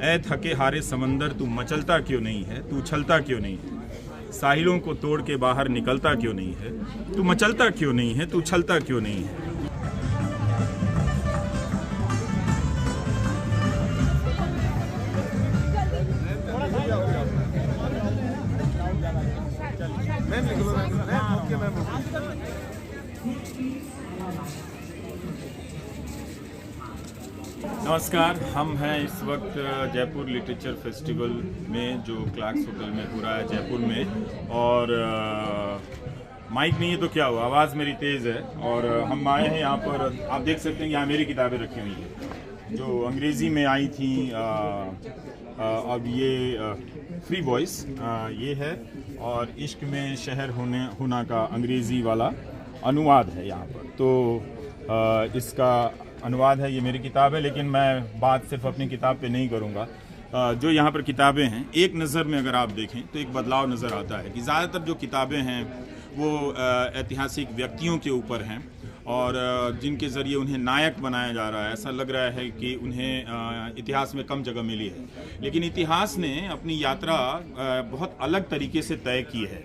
ऐ थके हारे समंदर तू मचलता क्यों नहीं है, तू उछलता क्यों नहीं है, साहिलों को तोड़ के बाहर निकलता क्यों नहीं है, तू मचलता क्यों नहीं है, तू उछलता क्यों नहीं है। नमस्कार, हम हैं इस वक्त जयपुर लिटरेचर फेस्टिवल में जो क्लार्क्स होटल में पूरा है जयपुर में। और माइक नहीं है तो क्या हुआ, आवाज़ मेरी तेज़ है। और हम आए हैं यहाँ पर, आप देख सकते हैं यहाँ मेरी किताबें रखी हुई हैं जो अंग्रेज़ी में आई थी। अब ये फ्री वॉइस ये है और इश्क में शहर होना का अंग्रेज़ी वाला अनुवाद है यहाँ पर। तो इसका अनुवाद है, ये मेरी किताब है। लेकिन मैं बात सिर्फ अपनी किताब पे नहीं करूँगा। जो यहाँ पर किताबें हैं, एक नज़र में अगर आप देखें तो एक बदलाव नज़र आता है कि ज़्यादातर जो किताबें हैं वो ऐतिहासिक व्यक्तियों के ऊपर हैं और जिनके ज़रिए उन्हें नायक बनाया जा रहा है। ऐसा लग रहा है कि उन्हें इतिहास में कम जगह मिली है, लेकिन इतिहास ने अपनी यात्रा बहुत अलग तरीके से तय की है।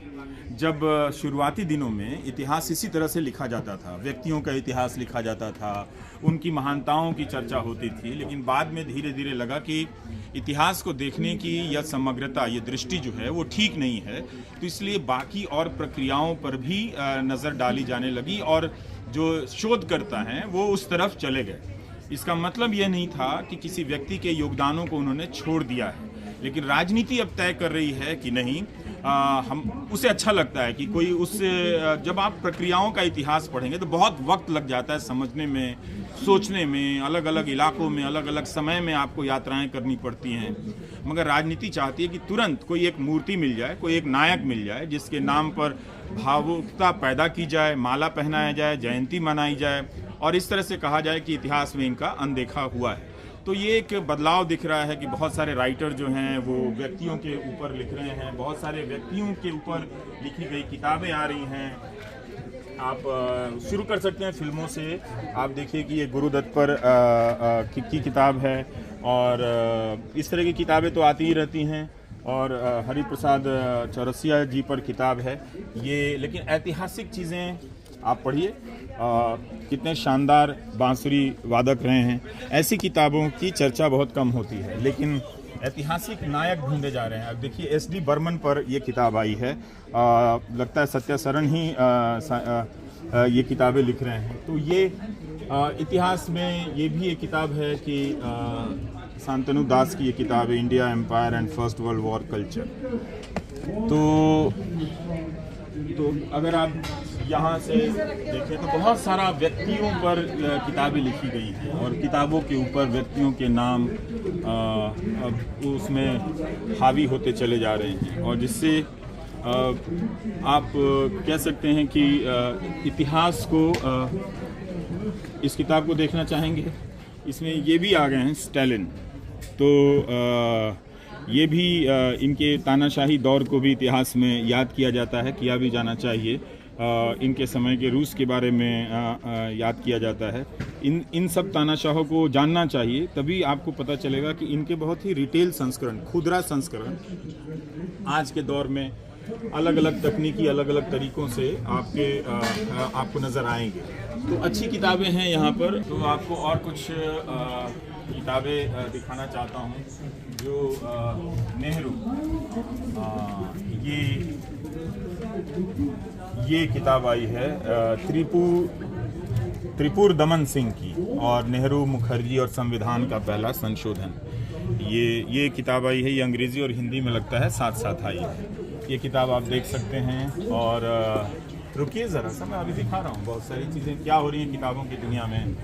जब शुरुआती दिनों में इतिहास इसी तरह से लिखा जाता था, व्यक्तियों का इतिहास लिखा जाता था, उनकी महानताओं की चर्चा होती थी। लेकिन बाद में धीरे धीरे लगा कि इतिहास को देखने की यह समग्रता, ये दृष्टि जो है वो ठीक नहीं है। तो इसलिए बाकी और प्रक्रियाओं पर भी नज़र डाली जाने लगी और जो शोधकर्ता हैं वो उस तरफ चले गए। इसका मतलब ये नहीं था कि किसी व्यक्ति के योगदानों को उन्होंने छोड़ दिया है, लेकिन राजनीति अब तय कर रही है कि नहीं, हम उसे अच्छा लगता है कि कोई उस जब आप प्रक्रियाओं का इतिहास पढ़ेंगे तो बहुत वक्त लग जाता है समझने में, सोचने में। अलग अलग इलाकों में अलग अलग समय में आपको यात्राएं करनी पड़ती हैं। मगर राजनीति चाहती है कि तुरंत कोई एक मूर्ति मिल जाए, कोई एक नायक मिल जाए जिसके नाम पर भावुकता पैदा की जाए, माला पहनाया जाए, जयंती मनाई जाए और इस तरह से कहा जाए कि इतिहास में इनका अनदेखा हुआ है। तो ये एक बदलाव दिख रहा है कि बहुत सारे राइटर जो हैं वो व्यक्तियों के ऊपर लिख रहे हैं, बहुत सारे व्यक्तियों के ऊपर लिखी गई किताबें आ रही हैं। आप शुरू कर सकते हैं फिल्मों से। आप देखिए कि ये गुरुदत्त पर की किताब है और इस तरह की किताबें तो आती ही रहती हैं। और हरिप्रसाद चौरसिया जी पर किताब है ये। लेकिन ऐतिहासिक चीज़ें आप पढ़िए, कितने शानदार बांसुरी वादक रहे हैं। ऐसी किताबों की चर्चा बहुत कम होती है, लेकिन ऐतिहासिक नायक ढूंढे जा रहे हैं। अब देखिए एस.डी. बर्मन पर ये किताब आई है, लगता है सत्या सरन ही ये किताबें लिख रहे हैं। तो ये इतिहास में ये भी एक किताब है कि शांतनु दास की ये किताब है, India empire and first world war culture. तो अगर आप यहाँ से देखें तो बहुत सारा व्यक्तियों पर किताबें लिखी गई हैं और किताबों के ऊपर व्यक्तियों के नाम अब उसमें हावी होते चले जा रहे हैं और जिससे आप कह सकते हैं कि इतिहास को इस किताब को देखना चाहेंगे। इसमें ये भी आ गए हैं स्टालिन, तो ये भी इनके तानाशाही दौर को भी इतिहास में याद किया जाता है, किया भी जाना चाहिए। इनके समय के रूस के बारे में याद किया जाता है। इन सब तानाशाहों को जानना चाहिए, तभी आपको पता चलेगा कि इनके बहुत ही रिटेल संस्करण, खुदरा संस्करण आज के दौर में अलग अलग तकनीकी, अलग अलग तरीकों से आपको नज़र आएंगे। तो अच्छी किताबें हैं यहाँ पर। तो आपको और कुछ किताबें दिखाना चाहता हूँ जो नेहरू, ये किताब आई है त्रिपुर दमन सिंह की और नेहरू, मुखर्जी और संविधान का पहला संशोधन। ये किताब आई है, ये अंग्रेज़ी और हिंदी में लगता है साथ साथ आई है। ये किताब आप देख सकते हैं। और रुकिए ज़रा सा, मैं अभी दिखा रहा हूँ बहुत सारी चीज़ें क्या हो रही हैं किताबों की दुनिया में।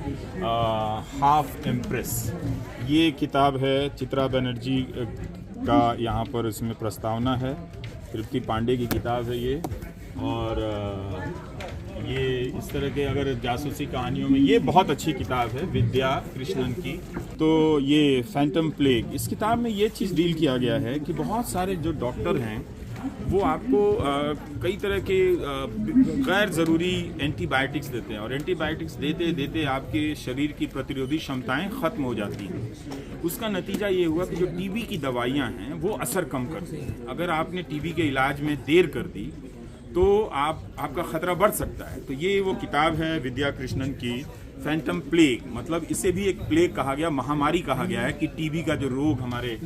हाफ एम्प्रेस, ये किताब है चित्रा बनर्जी का, यहाँ पर इसमें प्रस्तावना है। तृप्ति पांडे की किताब है ये। और ये इस तरह के अगर जासूसी कहानियों में ये बहुत अच्छी किताब है विद्या कृष्णन की। तो ये फैंटम प्लेग, इस किताब में ये चीज़ डील किया गया है कि बहुत सारे जो डॉक्टर हैं वो आपको कई तरह के गैर ज़रूरी एंटीबायोटिक्स देते हैं, और एंटीबायोटिक्स देते देते आपके शरीर की प्रतिरोधी क्षमताएं ख़त्म हो जाती हैं। उसका नतीजा ये हुआ कि जो टीबी की दवाइयाँ हैं वो असर कम करती हैं। अगर आपने टीबी के इलाज में देर कर दी तो आपका ख़तरा बढ़ सकता है। तो ये वो किताब है विद्या कृष्णन की, फैंटम प्लेग, मतलब इसे भी एक प्लेग कहा गया, महामारी कहा गया है कि टीबी का जो रोग हमारे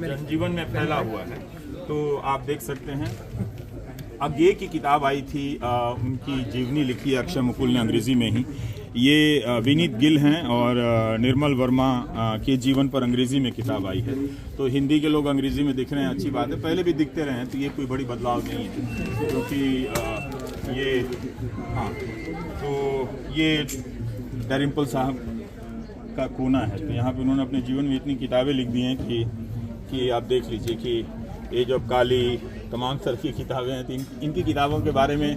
जनजीवन में फैला हुआ है। तो आप देख सकते हैं अज्ञे की किताब आई थी, उनकी जीवनी लिखी है अक्षय मुकुल ने अंग्रेजी में ही। ये विनीत गिल हैं और निर्मल वर्मा के जीवन पर अंग्रेजी में किताब आई है। तो हिंदी के लोग अंग्रेजी में दिख रहे हैं, अच्छी बात है, पहले भी दिखते रहे हैं, तो ये कोई बड़ी बदलाव नहीं है। क्योंकि ये हाँ, तो ये डैरिम्पल साहब का कोना है, तो यहाँ पे उन्होंने अपने जीवन में इतनी किताबें लिख दी हैं कि आप देख लीजिए कि एज ऑफ काली, तमाम तरह की किताबें हैं। तो इनकी किताबों के बारे में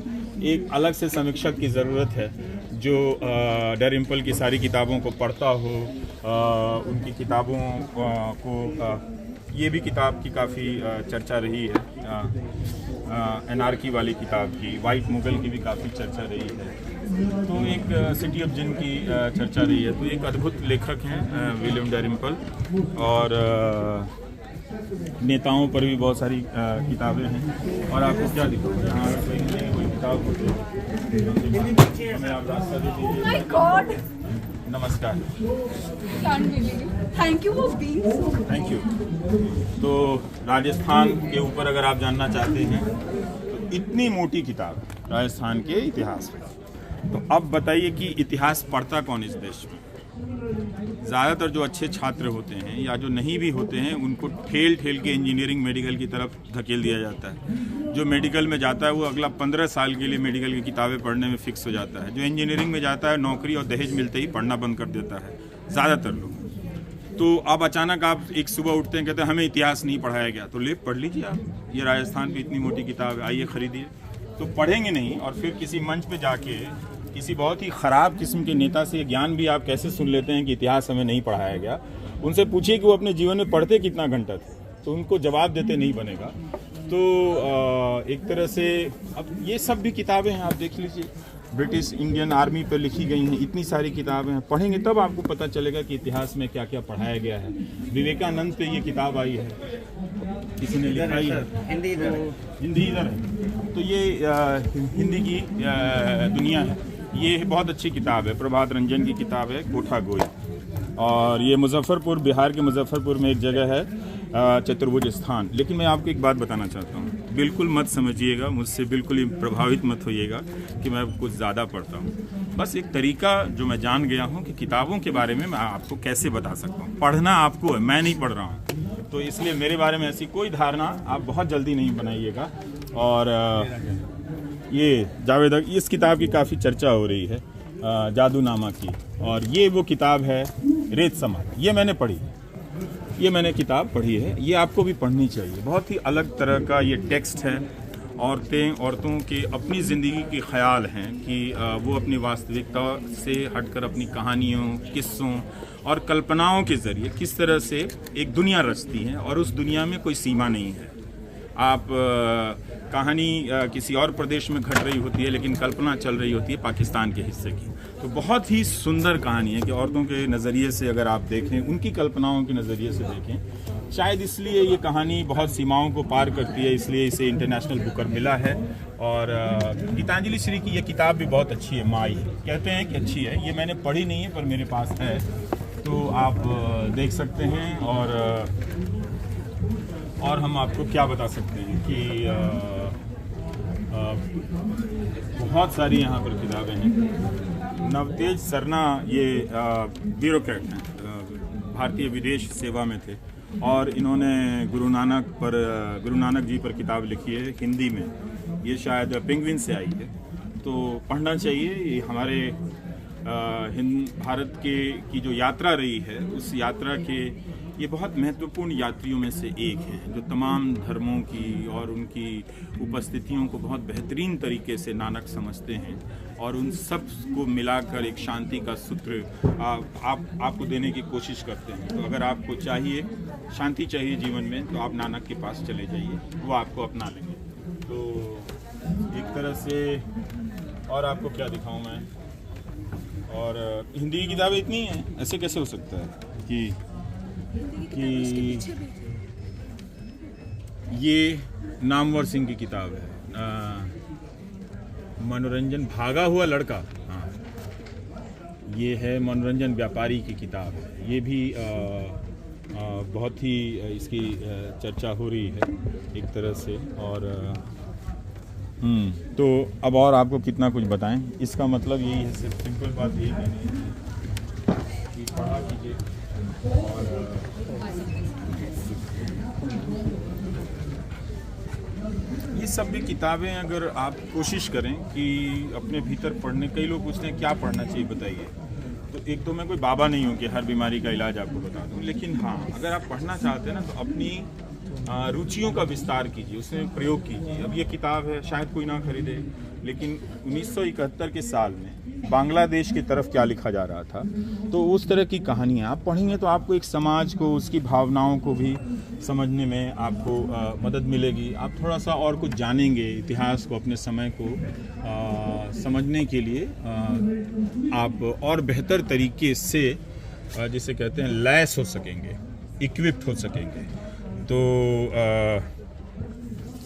एक अलग से समीक्षक की ज़रूरत है जो डैरिम्पल की सारी किताबों को पढ़ता हो, उनकी किताबों को ये भी किताब की काफ़ी चर्चा रही है, एनार्की वाली किताब की, वाइट मुगल की भी काफ़ी चर्चा रही है। तो एक सिटी ऑफ जिन की चर्चा रही है। तो एक अद्भुत लेखक हैं विलियम डैरिम्पल, और नेताओं पर भी बहुत सारी किताबें हैं। और आपको क्या दिखाऊँ, यहाँ कोई किताब हमें आप रास्ता दे दीजिए। नमस्कार, thank you for being so. Thank you. तो राजस्थान के ऊपर अगर आप जानना चाहते हैं तो इतनी मोटी किताब राजस्थान के इतिहास में। तो अब बताइए कि इतिहास पढ़ता कौन इस देश में? ज़्यादातर जो अच्छे छात्र होते हैं या जो नहीं भी होते हैं उनको ठेल ठेल के इंजीनियरिंग मेडिकल की तरफ धकेल दिया जाता है। जो मेडिकल में जाता है वो अगला 15 साल के लिए मेडिकल की किताबें पढ़ने में फिक्स हो जाता है। जो इंजीनियरिंग में जाता है नौकरी और दहेज मिलते ही पढ़ना बंद कर देता है ज़्यादातर लोग। तो अब अचानक आप एक सुबह उठते हैं, कहते हैं हमें इतिहास नहीं पढ़ाया गया, तो ले पढ़ लीजिए आप, ये राजस्थान की इतनी मोटी किताब है, आइए खरीदिए। तो पढ़ेंगे नहीं, और फिर किसी मंच पे जाके किसी बहुत ही ख़राब किस्म के नेता से ज्ञान भी आप कैसे सुन लेते हैं कि इतिहास हमें नहीं पढ़ाया गया। उनसे पूछिए कि वो अपने जीवन में पढ़ते कितना घंटा थे, तो उनको जवाब देते नहीं बनेगा। तो एक तरह से अब ये सब भी किताबें हैं, आप देख लीजिए, ब्रिटिश इंडियन आर्मी पर लिखी गई हैं, इतनी सारी किताबें हैं। पढ़ेंगे तब आपको पता चलेगा कि इतिहास में क्या क्या पढ़ाया गया है। विवेकानंद पे ये किताब आई है, किसी ने लिखा ही है, हिंदी इधर है। तो ये हिंदी की दुनिया है। ये बहुत अच्छी किताब है, प्रभात रंजन की किताब है, कोठा गोई। और ये मुजफ्फरपुर, बिहार के मुजफ्फरपुर में एक जगह है चतुर्भुज स्थान। लेकिन मैं आपको एक बात बताना चाहता हूँ, बिल्कुल मत समझिएगा, मुझसे बिल्कुल ही प्रभावित मत होइएगा कि मैं कुछ ज़्यादा पढ़ता हूँ। बस एक तरीका जो मैं जान गया हूँ कि किताबों के बारे में मैं आपको कैसे बता सकता हूँ। पढ़ना आपको है, मैं नहीं पढ़ रहा हूँ, तो इसलिए मेरे बारे में ऐसी कोई धारणा आप बहुत जल्दी नहीं बनाइएगा। और ये जावेद, इस किताब की काफ़ी चर्चा हो रही है, जादूनामा की। और ये वो किताब है रेत समा, ये मैंने पढ़ी, ये मैंने किताब पढ़ी है, ये आपको भी पढ़नी चाहिए। बहुत ही अलग तरह का ये टेक्स्ट है। औरतों के अपनी ज़िंदगी के ख्याल हैं कि वो अपनी वास्तविकता से हटकर अपनी कहानियों, किस्सों और कल्पनाओं के ज़रिए किस तरह से एक दुनिया रचती हैं, और उस दुनिया में कोई सीमा नहीं है। आप कहानी किसी और प्रदेश में घट रही होती है, लेकिन कल्पना चल रही होती है पाकिस्तान के हिस्से की। तो बहुत ही सुंदर कहानी है कि औरतों के नज़रिए से अगर आप देखें, उनकी कल्पनाओं के नज़रिए से देखें, शायद इसलिए ये कहानी बहुत सीमाओं को पार करती है, इसलिए इसे इंटरनेशनल बुकर मिला है। और गीतांजलि श्री की ये किताब भी बहुत अच्छी है, माई कहते हैं कि अच्छी है। ये मैंने पढ़ी नहीं है पर मेरे पास है, तो आप देख सकते हैं। और हम आपको क्या बता सकते हैं कि बहुत सारी यहाँ पर किताबें हैं। नवतेज सरना ये ब्यूरोक्रेट हैं, भारतीय विदेश सेवा में थे, और इन्होंने गुरु नानक जी पर किताब लिखी है हिंदी में। ये शायद पेंगुइन से आई है, तो पढ़ना चाहिए। ये हमारे भारत की जो यात्रा रही है, उस यात्रा के ये बहुत महत्वपूर्ण यात्रियों में से एक हैं, जो तमाम धर्मों की और उनकी उपस्थितियों को बहुत बेहतरीन तरीके से नानक समझते हैं और उन सब को मिलाकर एक शांति का सूत्र आपको देने की कोशिश करते हैं। तो अगर आपको चाहिए शांति चाहिए जीवन में तो आप नानक के पास चले जाइए, वो आपको अपना लेंगे। तो एक तरह से और आपको क्या दिखाऊं मैं, और हिंदी की किताबें इतनी हैं, ऐसे कैसे हो सकता है कि ये नामवर सिंह की किताब है, मनोरंजन भागा हुआ लड़का। हाँ, ये है मनोरंजन व्यापारी की किताब है। ये भी बहुत ही इसकी चर्चा हो रही है एक तरह से। और तो अब और आपको कितना कुछ बताएं, इसका मतलब यही है, सिर्फ सिंपल बात यही कहनी है कि पढ़ा कीजिए। और ये सब भी किताबें अगर आप कोशिश करें कि अपने भीतर पढ़ने, कई लोग पूछते हैं क्या पढ़ना चाहिए बताइए, तो एक तो मैं कोई बाबा नहीं हूँ कि हर बीमारी का इलाज आपको बता दूँ, लेकिन हाँ अगर आप पढ़ना चाहते हैं ना तो अपनी रुचियों का विस्तार कीजिए, उसमें प्रयोग कीजिए। अब ये किताब है, शायद कोई ना खरीदे, लेकिन 1971 के साल में बांग्लादेश की तरफ क्या लिखा जा रहा था, तो उस तरह की कहानियाँ आप पढ़ेंगे तो आपको एक समाज को, उसकी भावनाओं को भी समझने में आपको मदद मिलेगी। आप थोड़ा सा और कुछ जानेंगे, इतिहास को, अपने समय को समझने के लिए आप और बेहतर तरीके से जिसे कहते हैं लैस हो सकेंगे, इक्विप्ड हो सकेंगे। तो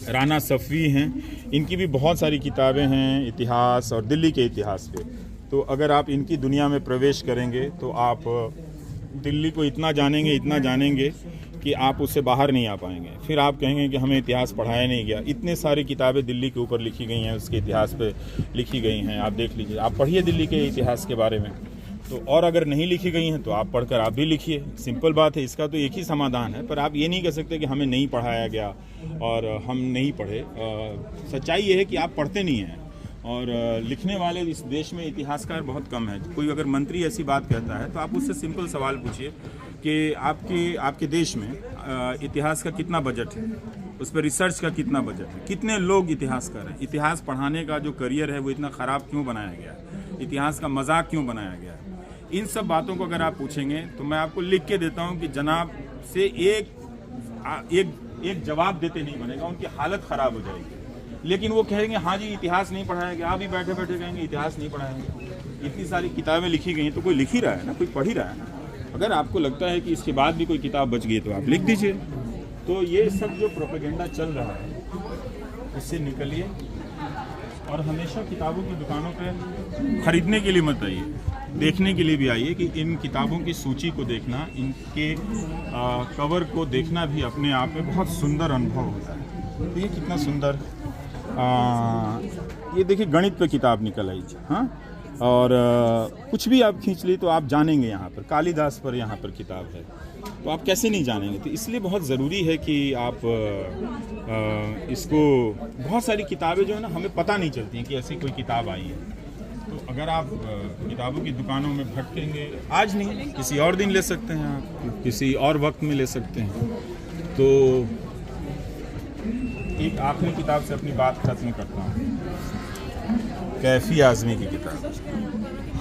राना सफ़वी हैं, इनकी भी बहुत सारी किताबें हैं इतिहास और दिल्ली के इतिहास पे। तो अगर आप इनकी दुनिया में प्रवेश करेंगे तो आप दिल्ली को इतना जानेंगे कि आप उससे बाहर नहीं आ पाएंगे। फिर आप कहेंगे कि हमें इतिहास पढ़ाया नहीं गया। इतने सारी किताबें दिल्ली के ऊपर लिखी गई हैं, उसके इतिहास पे लिखी गई हैं, आप देख लीजिए, आप पढ़िए दिल्ली के इतिहास के बारे में। तो और अगर नहीं लिखी गई हैं तो आप पढ़कर आप भी लिखिए, सिंपल बात है। इसका तो एक ही समाधान है, पर आप ये नहीं कह सकते कि हमें नहीं पढ़ाया गया और हम नहीं पढ़े। सच्चाई ये है कि आप पढ़ते नहीं हैं, और लिखने वाले इस देश में इतिहासकार बहुत कम है। कोई अगर मंत्री ऐसी बात कहता है तो आप उससे सिंपल सवाल पूछिए कि आपके देश में इतिहास का कितना बजट है, उस पर रिसर्च का कितना बजट है, कितने लोग इतिहासकार हैं, इतिहास पढ़ाने का जो करियर है वो इतना ख़राब क्यों बनाया गया, इतिहास का मजाक क्यों बनाया गया। इन सब बातों को अगर आप पूछेंगे तो मैं आपको लिख के देता हूं कि जनाब से एक जवाब देते नहीं बनेगा, उनकी हालत ख़राब हो जाएगी। लेकिन वो कहेंगे हाँ जी इतिहास नहीं पढ़ाया गया, आप भी बैठे बैठे कहेंगे इतिहास नहीं पढ़ाएंगे। इतनी सारी किताबें लिखी गई हैं तो कोई लिख ही रहा है ना, कोई पढ़ ही रहा है ना। अगर आपको लगता है कि इसके बाद भी कोई किताब बच गई तो आप लिख दीजिए। तो ये सब जो प्रोपेगेंडा चल रहा है इससे निकलिए, और हमेशा किताबों की दुकानों पे खरीदने के लिए मत आइए, देखने के लिए भी आइए कि इन किताबों की सूची को देखना, इनके कवर को देखना भी अपने आप में बहुत सुंदर अनुभव होता है। तो ये कितना सुंदर, ये देखिए गणित पे किताब निकल आई थी, हाँ, और कुछ भी आप खींच ली तो आप जानेंगे। यहाँ पर कालिदास पर यहाँ पर किताब है, तो आप कैसे नहीं जानेंगे। तो इसलिए बहुत ज़रूरी है कि आप इसको, बहुत सारी किताबें जो है ना हमें पता नहीं चलती हैं कि ऐसी कोई किताब आई है। तो अगर आप किताबों की दुकानों में भटकेंगे, आज नहीं किसी और दिन ले सकते हैं, आप किसी और वक्त में ले सकते हैं। तो एक आखिरी किताब से अपनी बात खत्म करता हूँ, कैफ़ी आज़मी की किताब।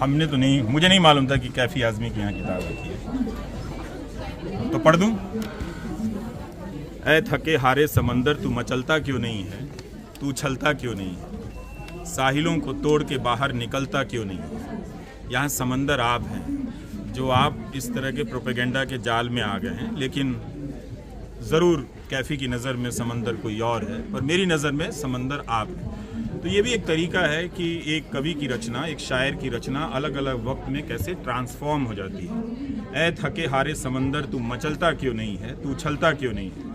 हमने तो नहीं, मुझे नहीं मालूम था कि कैफ़ी आज़मी की यहाँ किताब रखी है, तो पढ़ दूँ। ऐ थके हारे समंदर तू मचलता क्यों नहीं है, तू उछलता क्यों नहीं है, साहिलों को तोड़ के बाहर निकलता क्यों नहीं है। यहाँ समंदर आप हैं, जो आप इस तरह के प्रोपेगेंडा के जाल में आ गए हैं। लेकिन ज़रूर कैफ़ी की नज़र में समंदर कोई और है, पर मेरी नज़र में समंदर आप है। तो ये भी एक तरीका है कि एक कवि की रचना, एक शायर की रचना अलग अलग वक्त में कैसे ट्रांसफॉर्म हो जाती है। ऐ थके हारे समंदर तू मचलता क्यों नहीं है, तू उछलता क्यों नहीं है,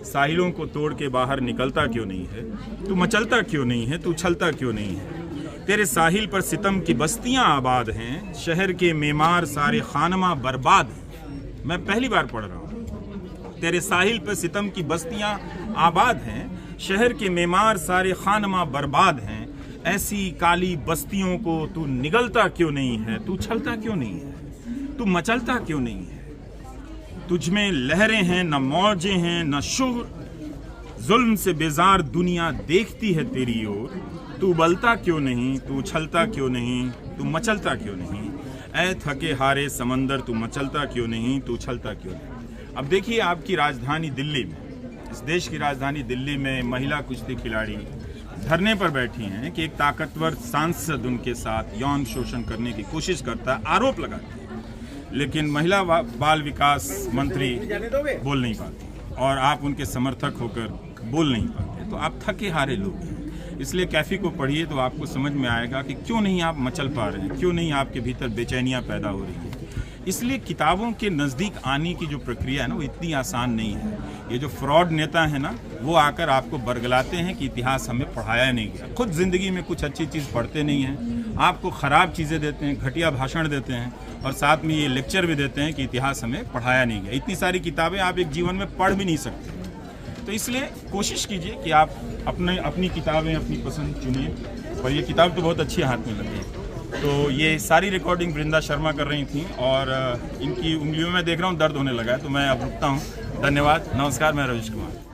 साहिलों को तोड़ के बाहर निकलता क्यों नहीं है, तू मचलता क्यों नहीं है, तू उछलता क्यों नहीं है। तेरे साहिल पर सितम की बस्तियां आबाद हैं, शहर के मेमार सारे खानमा बर्बाद हैं। मैं पहली बार पढ़ रहा हूँ। तेरे साहिल पर सितम की बस्तियां आबाद हैं, शहर के मेमार सारे खानमा बर्बाद हैं। ऐसी काली बस्तियों को तू निगलता क्यों नहीं है, तू उछलता क्यों नहीं है, तू मचलता क्यों नहीं है। तुझमें लहरें हैं न मौजें हैं न शोर, जुल्म से बेजार दुनिया देखती है तेरी ओर। तू बलता क्यों नहीं, तू उछलता क्यों नहीं, तू मचलता क्यों नहीं, ऐ थके हारे समंदर तू मचलता क्यों नहीं, तू उछलता क्यों नहीं। अब देखिए, आपकी राजधानी दिल्ली में, इस देश की राजधानी दिल्ली में महिला कुश्ती खिलाड़ी धरने पर बैठी हैं कि एक ताकतवर सांसद उनके साथ यौन शोषण करने की कोशिश करता है, आरोप लगाती है, लेकिन महिला बाल विकास मंत्री बोल नहीं पाती और आप उनके समर्थक होकर बोल नहीं पाते। तो आप थके हारे लोग हैं। इसलिए कैफी को पढ़िए तो आपको समझ में आएगा कि क्यों नहीं आप मचल पा रहे हैं, क्यों नहीं आपके भीतर बेचैनियां पैदा हो रही हैं। इसलिए किताबों के नज़दीक आने की जो प्रक्रिया है ना, वो इतनी आसान नहीं है। ये जो फ्रॉड नेता है ना, वो आकर आपको बरगलाते हैं कि इतिहास हमें पढ़ाया नहीं गया, खुद ज़िंदगी में कुछ अच्छी चीज़ पढ़ते नहीं हैं, आपको ख़राब चीज़ें देते हैं, घटिया भाषण देते हैं और साथ में ये लेक्चर भी देते हैं कि इतिहास हमें पढ़ाया नहीं गया। इतनी सारी किताबें आप एक जीवन में पढ़ भी नहीं सकते। तो इसलिए कोशिश कीजिए कि आप अपनी किताबें अपनी पसंद चुनिए। और ये किताब तो बहुत अच्छी हाथ में लगी है। तो ये सारी रिकॉर्डिंग वृंदा शर्मा कर रही थी और इनकी उंगलियों में देख रहा हूँ दर्द होने लगा है, तो मैं अब रुकता हूँ। धन्यवाद, नमस्कार, मैं रविश कुमार।